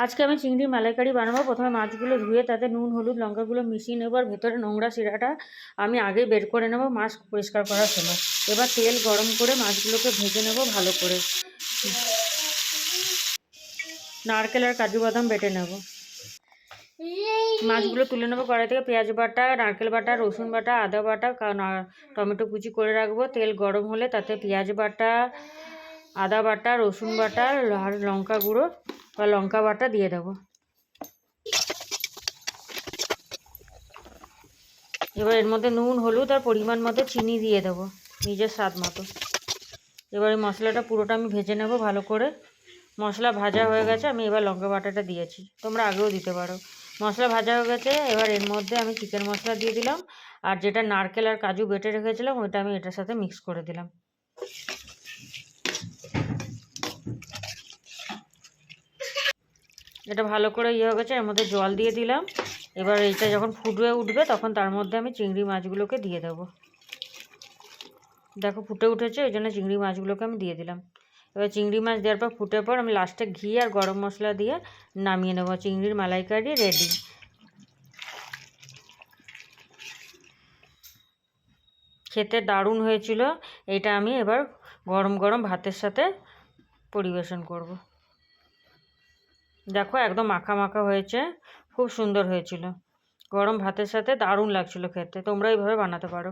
আজকে আমি চিংড়ির মালাইকারি বানাবো। প্রথমে মাছগুলো ধুয়ে তাতে নুন হলুদ লঙ্কাগুলো মিশিয়ে নেবো, আর ভেতরে নোংরা শিরাটা আমি আগেই বের করে নেবো মাছ পরিষ্কার করার সময়। এবার তেল গরম করে মাছগুলোকে ভেজে নেবো ভালো করে। নারকেল আর কাজু বাদাম বেটে নেব। মাছগুলো তুলে নেবো কড়াই থেকে। পেঁয়াজ বাটা, নারকেল বাটা, রসুন বাটা, আদা বাটা, টমেটো কুচি করে রাখবো। তেল গরম হলে তাতে পেঁয়াজ বাটা, আদা বাটা, রসুন বাটা আর লঙ্কা গুঁড়ো বা লঙ্কা বাটা দিয়ে দেবো। এবার এর মধ্যে নুন হলুদ আর পরিমাণ মতো চিনি দিয়ে দেবো, নিজের স্বাদ মতো। এবার এই মশলাটা পুরোটা আমি ভেজে নেব ভালো করে। মশলা ভাজা হয়ে গেছে, আমি এবার লঙ্কা বাটাটা দিয়েছি, তোমরা আগেও দিতে পারো। মশলা ভাজা হয়ে গেছে, এবার এর মধ্যে আমি চিকেন মশলা দিয়ে দিলাম, আর যেটা নারকেল আর কাজু বেটে রেখেছিলাম ওইটা আমি এটার সাথে মিক্স করে দিলাম। এটা ভালো করে হয়ে গেছে, এর মধ্যে জল দিয়ে দিলাম। এবার এইটা যখন ফুটে উঠবে তখন তার মধ্যে আমি চিংড়ি মাছগুলোকে দিয়ে দেবো। দেখো ফুটে উঠেছে, ওই জন্য চিংড়ি মাছগুলোকে আমি দিয়ে দিলাম। এবার চিংড়ি মাছ দেওয়ার পর ফুটে পর আমি লাস্টে ঘি আর গরম মশলা দিয়ে নামিয়ে নেবো। চিংড়ির মালাইকারি রেডি। খেতে দারুণ হয়েছিল। এটা আমি এবার গরম গরম ভাতের সাথে পরিবেশন করব। দেখো একদম মাখা মাখা হয়েছে, খুব সুন্দর হয়েছিল। গরম ভাতের সাথে দারুণ লাগছিল খেতে। তোমরা এইভাবে বানাতে পারো।